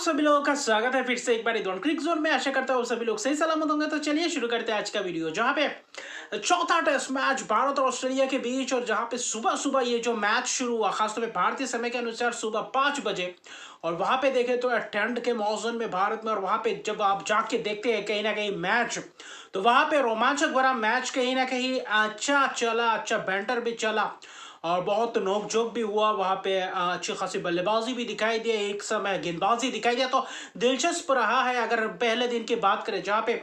सभी लोगों का स्वागत है फिर से एक बार इधर क्रिक जोन में। आशा करता हूँ सभी लोग सही सलामत होंगे। तो चलिए शुरू करते हैं आज का वीडियो, जहाँ पे चौथा टेस्ट मैच भारत और ऑस्ट्रेलिया के बीच, और जहाँ पे सुबह सुबह ये जो मैच शुरू हुआ, खासतौर पे भारतीय समय के अनुसार सुबह 5 बजे। और वहां पे देखें तो ठंड के मौसम में भारत में, और वहां पे जब आप जाके देखते हैं कहीं ना कहीं मैच, तो वहां पे रोमांचक भरा मैच कहीं ना कहीं अच्छा चला, अच्छा बैंटर भी चला और बहुत नोकझोंक भी हुआ। वहां पे अच्छी खासी बल्लेबाजी भी दिखाई दी, एक समय गेंदबाजी दिखाई दिया। तो दिलचस्प रहा है। अगर पहले दिन की बात करें, जहाँ पे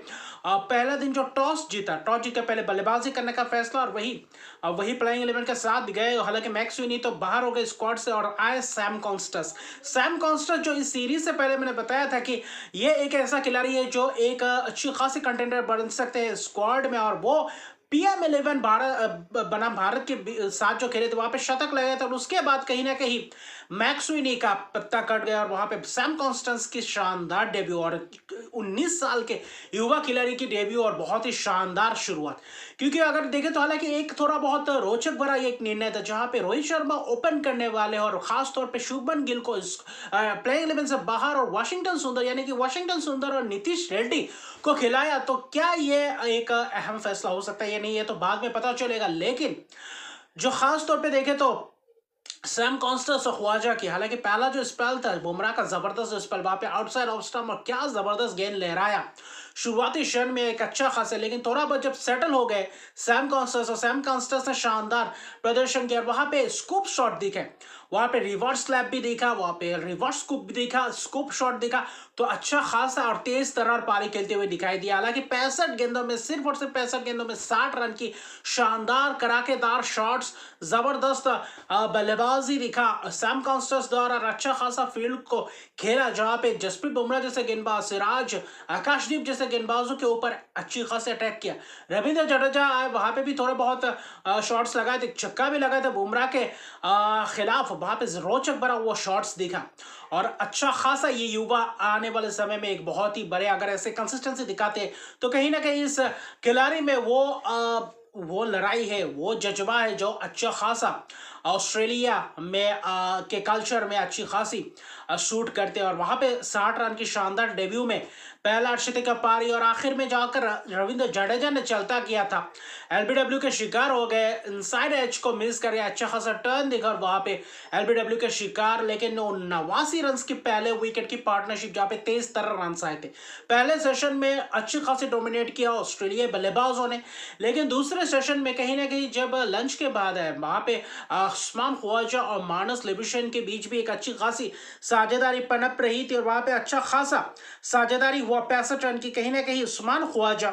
पहला दिन जो टॉस जीता के पहले बल्लेबाजी करने का फैसला, और वही प्लेइंग 11 के साथ गए। हालांकि मैक्स स्विनी तो बाहर हो गए स्क्वाड से, और आए सैम कॉन्स्टस जो इस सीरीज से पहले मैंने बताया था कि ये एक ऐसा खिलाड़ी है जो एक अच्छी खासी कंटेंडर बन सकते हैं स्क्वाड में। और वो PM11 भारत बनाम भारत के साथ जो खेले थे, वहां पे शतक लगे थे। और उसके बाद कहीं ना कहीं मैक्सविनी का पत्ता कट गया, और वहां पे सैम कॉन्स्टेंस की शानदार डेब्यू, और 19 साल के युवा खिलाड़ी की डेब्यू, और बहुत ही शानदार शुरुआत। क्योंकि अगर देखें तो हालांकि एक थोड़ा बहुत रोचक भरा एक निर्णय था, जहां पे रोहित शर्मा ओपन करने वाले, और खास तौर पे शुभमन गिल को प्लेइंग 11 से बाहर, और वाशिंगटन सुंदर यानी कि वाशिंगटन सुंदर और नीतीश रेड्डी को खिलाया। तो क्या ये एक अहम फैसला हो सकता है या नहीं, ये तो बाद में पता चलेगा। लेकिन जो खास तौर पे देखें तो सैम कॉन्स्टेंस और ख्वाजा की, हालांकि पहला जो स्पेल था बुमराह का जबरदस्त स्पेल, वहां पे आउटसाइड ऑफ स्टंप, और क्या जबरदस्त गेंद लहराया शुरुआती क्षण में एक अच्छा खासा। लेकिन थोड़ा बहुत जब सेटल हो गए सैम कॉन्स्टेंस ने शानदार प्रदर्शन किया। वहां पे स्कूप शॉट दिखे, वहां पे रिवर्स स्लैप भी देखा, वहां पे रिवर्स स्कूप भी देखा, स्कूप शॉट देखा। तो अच्छा खासा और तेज तर्रार पारी खेलते हुए दिखाई दिया। हालांकि 65 गेंदों में, सिर्फ और सिर्फ 65 गेंदों में 60 रन की शानदार कराकेदार शॉट्स, जबरदस्त बल्लेबाजी दिखा सैम कॉन्स्टेंस द्वारा, और अच्छा खासा फील्ड को खेला, जहां पे जसप्रीत बुमराह जैसे गेंदबाज, सिराज, आकाशदीप जैसे गेंदबाजों के ऊपर अच्छी खासे अटैक किया। रविंद्र जडेजा आए, वहां पे भी थोड़े बहुत शॉट्स लगाए थे, छक्का भी लगाए थे बुमराह के खिलाफ। वहां पे रोचक भरा वो शॉट्स दिखा। और अच्छा खासा ये युवा आने वाले समय में एक बहुत ही बड़े, अगर ऐसे कंसिस्टेंसी दिखाते तो कहीं ना कहीं इस खिलाड़ी में वो लड़ाई है, वो जज्बा है, जो अच्छा खासा ऑस्ट्रेलिया में के कल्चर में अच्छी खासी शूट करते हैं। और वहां पे 60 रन की शानदार डेब्यू में पहला अर्शदीप का पारी, और आखिर में जाकर रविंद्र जडेजा ने चलता किया था, LBW के शिकार हो गए, इनसाइड एज को मिस कर गया। अच्छा खासा टर्न दिखा, और वहां पे LBW के शिकार। लेकिन 89 रन की पहले विकेट की पार्टनरशिप, जहां पे तेज तरह रन आए थे। पहले सेशन में अच्छी खासी डोमिनेट किया ऑस्ट्रेलिया बल्लेबाजों ने, लेकिन दूसरे सेशन में कहीं ना कहीं जब लंच के बाद है, वहां पे उस्मान ख्वाजा और मानस लिब्यूशन के बीच भी एक अच्छी खासी साझेदारी पनप रही थी, और वहां पे अच्छा खासा साझेदारी हुआ 65 रन की। कहीं ना कहीं उस्मान ख्वाजा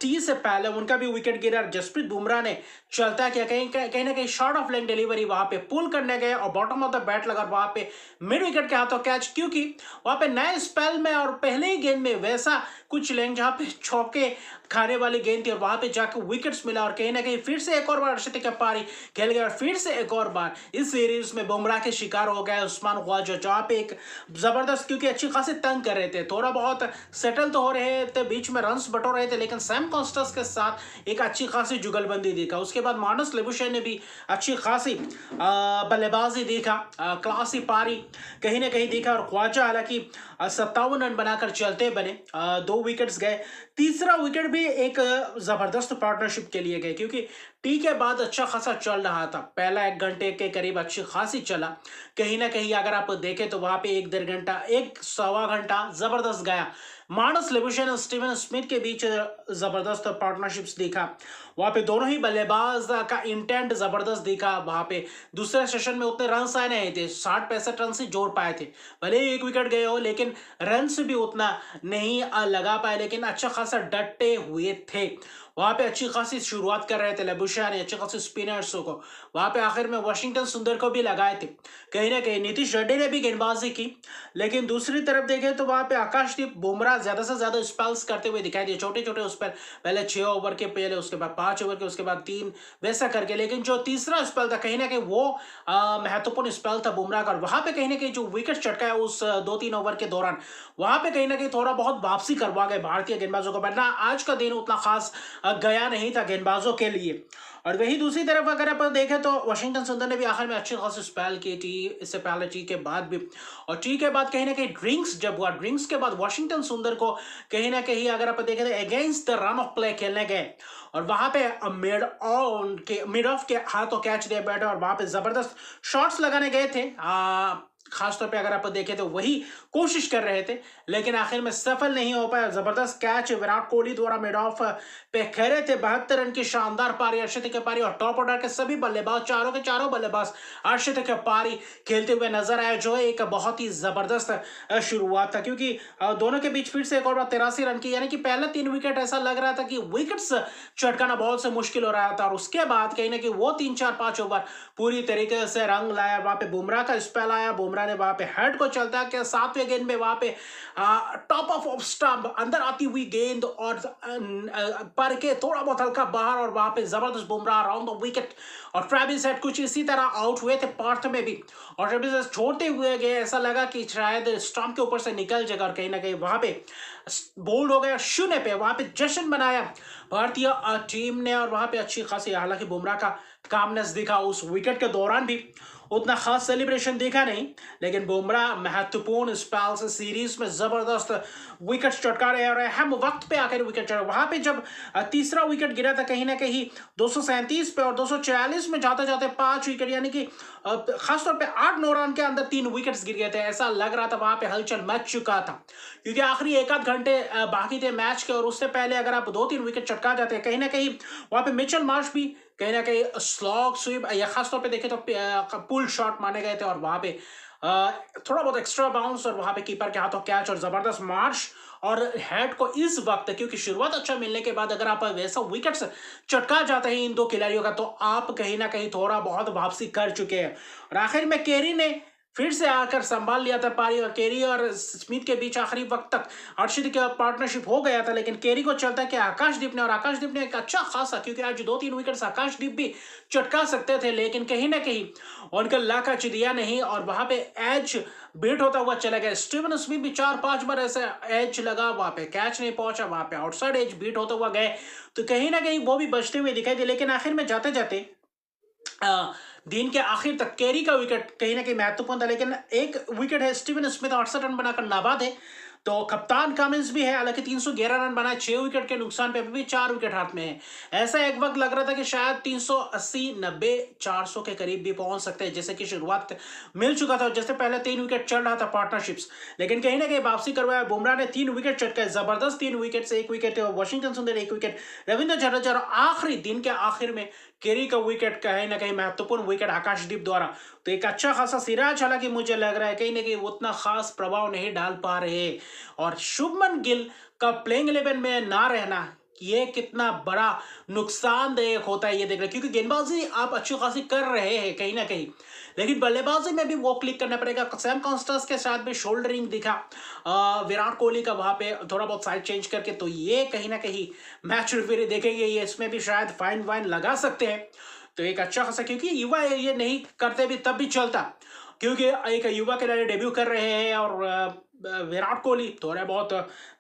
टी से पहले उनका भी विकेट गिरा, जसप्रीत बुमराह ने चलता किया, कहीं ना कहीं शॉर्ट ऑफ लेग डिलीवरी वहां पे पुल करने गए, और बॉटम ऑफ द बैट लगा, वहां पे मिड विकेट के हाथों कैच। क्योंकि वहां पे नए स्पेल में और पहले ही गेंद में वैसा कुछ लेंग, जहां पे चौके खाने वाली गेंद थी, और वहां पे जाकर विकेट्स मिला, और कहीं ना कहीं फिर से एक और बार अर्शदीप का पारी खेल गया, और फिर से एक और बार इस सीरीज में बुमराह के शिकार हो गए उस्मान ख्वाजा, जहां पे एक जबरदस्त, क्योंकि अच्छी खासी तंग कर रहे थे, थोड़ा बहुत सेटल तो हो रहे थे, बीच में रन्स बटोर रहे थे, लेकिन सैम कॉन्स्टेंस के साथ एक अच्छी खासी जुगलबंदी देखा। उसके बाद मानस लिब्यूशन ने भी अच्छी खासी बल्लेबाजी देखा, क्लासी पारी कहीं ना कहीं देखा। और ख्वाजा हालांकि 57 रन बनाकर चलते बने, 2 विकेट्स गए। तीसरा विकेट भी एक जबरदस्त पार्टनरशिप के लिए गए, क्योंकि टी के बाद अच्छा खासा चल रहा था, पहला 1 घंटे के करीब अच्छी खासी चला। कहीं ना कहीं अगर आप देखें तो वहां पे 1 डेढ़ घंटा, 1 सवा घंटा जबरदस्त गया। मानस लिब्यूशन और स्टीवन स्मिथ के बीच जबरदस्त पार्टनरशिप्स दिखा, वहां पे दोनों ही बल्लेबाज का इंटेंट जबरदस्त दिखा। वहां पे दूसरे सेशन में उतने रन आए नहीं थे, 60-65 रन से जोड़ पाए थे, भले ही 1 विकेट गए हो, लेकिन रन भी उतना नहीं लगा पाए, लेकिन अच्छा खासा डटे हुए थे। वहां पे अच्छी खासी शुरुआत कर रहे थे लिब्यूशन ने, अच्छे खासे स्पिनर्स को वहां पे आखिर में वाशिंगटन सुंदर को भी लगाए थे। कहीं ना कहीं नीतीश रेड्डी ने भी गेंदबाजी की, लेकिन दूसरी तरफ देखें तो वहां पे आकाशदीप बुमराह ज्यादा से ज्यादा स्पेल्स करते हुए दिखाई दिए, छोटे छोटे स्पेल, पहले 6 ओवर के पहले, उसके बाद 5 ओवर के, उसके बाद 3, वैसा करके। लेकिन जो तीसरा स्पेल था कहीं ना कहीं वो महत्वपूर्ण स्पेल था बुमराह का, वहां पे कहीं ना कहीं जो विकेट चटकाया उस 2-3 ओवर के दौरान, वहां पे कहीं ना कहीं थोड़ा बहुत वापसी करवा गए भारतीय गेंदबाजों को, वरना आज का दिन उतना खास गया नहीं था गेंदबाजों के लिए। और वहीं दूसरी तरफ अगर आप देखें तो वाशिंगटन सुंदर ने भी आखिर में अच्छी खासी स्पेल की टी, इससे पहले टी के बाद भी। और टी के बाद कहीं ना कहीं ड्रिंक्स जब हुआ, ड्रिंक्स के बाद वाशिंगटन सुंदर को कहीं ना कहीं अगर आप देखें तो against the run of play खेलने गए और वहां पे मिड ऑफ के हाथों कैच दिया बैठे और वहां पे जबरदस्त शॉट्स लगाने गए थे। खासतौर पे अगर आप देखें तो वही कोशिश कर रहे थे, लेकिन आखिर में सफल नहीं हो पाया। जबरदस्त कैच विराट कोहली द्वारा मिड ऑफ पे खेले थे, 72 रन की शानदार पारी, अर्शदीप की पारी, और टॉप ऑर्डर के सभी बल्लेबाज, चारों के चारों बल्लेबाज अर्शदीप की पारी खेलते हुए नजर आए, जो एक बहुत ही जबरदस्त शुरुआत था। क्योंकि दोनों के बीच फिर से एक और बार 83 रन की, यानी कि पहला 3 विकेट ऐसा लग रहा था कि विकेट्स चटकाना बहुत से मुश्किल हो रहा था, और उसके बाद कहीं ना कहीं वो 3-4-5 ओवर पूरी तरीके से रंग लाया। वहां पे बुमराह का स्पेल आया, बुमराह ने वहां पे हेड को चलता कि 7वें गेंद में वहां पे टॉप ऑफ स्टंप अंदर आती हुई गेंद और पर के थोड़ा बहुत हल्का बाहर, और वहां पे जबरदस्त बुमराह राउंड द विकेट, और ट्रेविस हेड कुछ इसी तरह आउट हुए थे पार्थ में भी, और ट्रेविस हेड छोड़ते हुए गए, ऐसा लगा कि शायद स्टंप के ऊपर से निकल जाएगा, और कहीं ना कहीं वहां पे बोल्ड हो गया शून्य पे। वहां पे जश्न मनाया भारतीय टीम ने, और वहां पे अच्छी खासी, हालांकि बुमराह का कामनेस दिखा उस विकेट के दौरान भी, उतना खास सेलिब्रेशन देखा नहीं, लेकिन बुमराह महत्वपूर्ण स्पेल से सीरीज में जबरदस्त विकेट चटका रहे और अहम वक्त पे आकर विकेट चढ़ा। वहां पे जब तीसरा विकेट गिरा था कहीं ना कहीं 237 पे, और 246 में जाते जाते 5 विकेट, यानी कि खासतौर पे 8-9 रन के अंदर 3 विकेट्स गिर गए थे। ऐसा लग रहा था वहां पे हलचल मच चुका था, क्योंकि आखिरी 1-8 घंटे बाकी थे मैच के, और उससे पहले अगर आप 2-3 विकेट चटका जाते, कहीं ना कहीं वहां पे मिचेल मार्श भी कहीं ना कहीं स्लॉग स्वीप या खासतौर पे देखे तो पुल शॉट माने गए थे, और वहां पे थोड़ा बहुत एक्स्ट्रा बाउंस, और वहां पे कीपर के हाथों कैच, और जबरदस्त मार्श और हेड को इस वक्त, क्योंकि शुरुआत अच्छा मिलने के बाद अगर आप वैसा विकेट्स चटका जाते हैं इन दो खिलाड़ियों का, तो आप कहीं ना कहीं थोड़ा बहुत वापसी कर चुके हैं। और आखिर में केरी ने फिर से आकर संभाल लिया था पारी, और केरी और स्मिथ के बीच आखिरी वक्त तक अर्शदीप का पार्टनरशिप हो गया था, लेकिन केरी को चलता कि आकाशदीप ने, और आकाशदीप ने एक अच्छा खासा, क्योंकि आज 2-3 विकेट्स आकाशदीप भी चटका सकते थे, लेकिन कहीं ना कहीं उनका लाका चिदिया नहीं, और वहां पे एज बीट होता हुआ चला गया। स्टीवन स्मिथ भी 4-5 बार ऐसे एज लगा, वहां पे कैच नहीं पहुंचा, वहां पे आउटसाइड एज बीट होता हुआ गए, तो कहीं ना कहीं वो भी बचते हुए दिखाई दे। लेकिन आखिर में जाते जाते दिन के आखिर तक केरी का विकेट कहीं ना कहीं महत्वपूर्ण था, लेकिन एक विकेट है, स्टीवन स्मिथ 68 रन बनाकर नाबाद है, तो कप्तान कमिंस भी है, हालांकि 311 रन बनाए 6 विकेट के नुकसान पे, अभी भी 4 विकेट हाथ में है। ऐसा एक वक्त लग रहा था कि शायद 380, 90, 400 के करीब भी पहुंच सकते हैं, जैसे कि शुरुआत मिल चुका था, जैसे पहले 3 विकेट चल रहा था पार्टनरशिप्स, लेकिन कहीं ना कहीं वापसी करवाया। बुमराह ने 3 विकेट चटकाए, जबरदस्त 3 विकेट से, 1 विकेट वाशिंगटन सुंदर, 1 विकेट रविंद्र जडेजा, और आखिरी दिन के आखिर में केरी का विकेट कहीं ना कहीं महत्वपूर्ण विकेट आकाशदीप द्वारा, तो एक अच्छा खासा सिराज, हालांकि मुझे लग रहा है कहीं ना कहीं उतना खास प्रभाव नहीं डाल पा रहे, और शुभमन गिल का प्लेइंग 11 में ना रहना ये कितना बड़ा नुकसानदेह होता है ये देख रहे, क्योंकि गेंदबाजी आप अच्छी खासी कर रहे हैं कहीं ना कहीं, लेकिन बल्लेबाजी में भी वो क्लिक करना पड़ेगा। सैम कॉन्स्टेंस के साथ भी शोल्डरिंग दिखा विराट कोहली का वहां पे थोड़ा बहुत साइड चेंज करके, तो ये कहीं ना कहीं मैच रिफरी देखेंगे, ये इसमें भी शायद फाइन वाइन लगा सकते हैं, तो एक अच्छा खासा, क्योंकि युवा ये नहीं करते भी तब भी चलता, क्योंकि एक युवा खिलाड़ी डेब्यू कर रहे हैं, और विराट कोहली थोड़े बहुत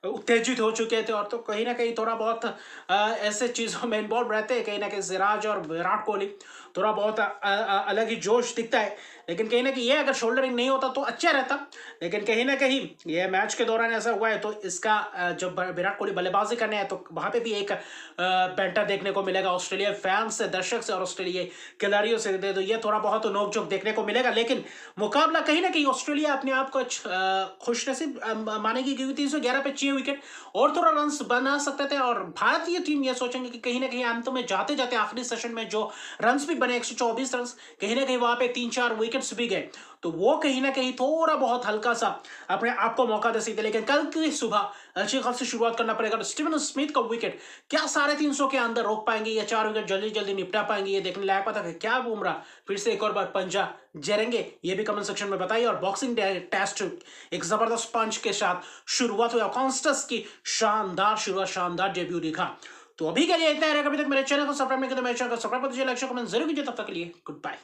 उत्तेजित हो चुके थे, और तो कहीं ना कहीं थोड़ा बहुत ऐसे चीज़ों में इन्वॉल्व रहते हैं, कहीं ना कहीं सिराज और विराट कोहली थोड़ा बहुत अलग ही जोश दिखता है, लेकिन कहीं ना कहीं ये अगर शोल्डरिंग नहीं होता तो अच्छा रहता, लेकिन कहीं ना कहीं ये मैच के दौरान ऐसा हुआ है, तो इसका जब विराट कोहली बल्लेबाजी करने हैं तो वहाँ पे भी एक बैंटर देखने को मिलेगा ऑस्ट्रेलिया फैंस से, दर्शक से और ऑस्ट्रेलिया खिलाड़ियों से, तो ये थोड़ा बहुत नोकझोंक देखने को मिलेगा, लेकिन मुकाबला कहीं ना कहीं ऑस्ट्रेलिया अपने आप को खुशनसीब मानेगी, क्योंकि 311 पे 6 विकेट और थोड़ा रन बना सकते थे, और भारतीय टीम ये सोचेंगे कि कहीं ना कहीं अंत में जाते जाते आखिरी सेशन में जो रन भी बने 124 रन, कहीं ना कहीं वहां पे 3-4 विकेट्स भी गए, तो वो कहीं ना कहीं थोड़ा बहुत हल्का सा अपने आप को मौका दे सकते, लेकिन कल की सुबह अच्छी खासी शुरुआत करना पड़ेगा। स्टीवन स्मिथ का विकेट क्या 350 के अंदर रोक पाएंगे, या 4 विकेट जल्दी जल्दी निपटा पाएंगे, ये देखने लायक पता है। क्या बुमराह फिर से एक और बार पंजा जरेंगे, ये भी कमेंट सेक्शन में बताइए। और बॉक्सिंग डे टेस्ट एक जबरदस्त पंच के साथ शुरुआत हुई, कॉन्स्टेंस की शानदार शुरुआत, शानदार डेब्यू दिखा। तो अभी के लिए इतना है, अभी तक मेरे चैनल को सब्सक्राइब नहीं किया तो मेरे चैनल को सब्सक्राइब कर दीजिए, लाइक शेयर कमेंट जरूर कीजिए। तब तक के लिए गुड बाय।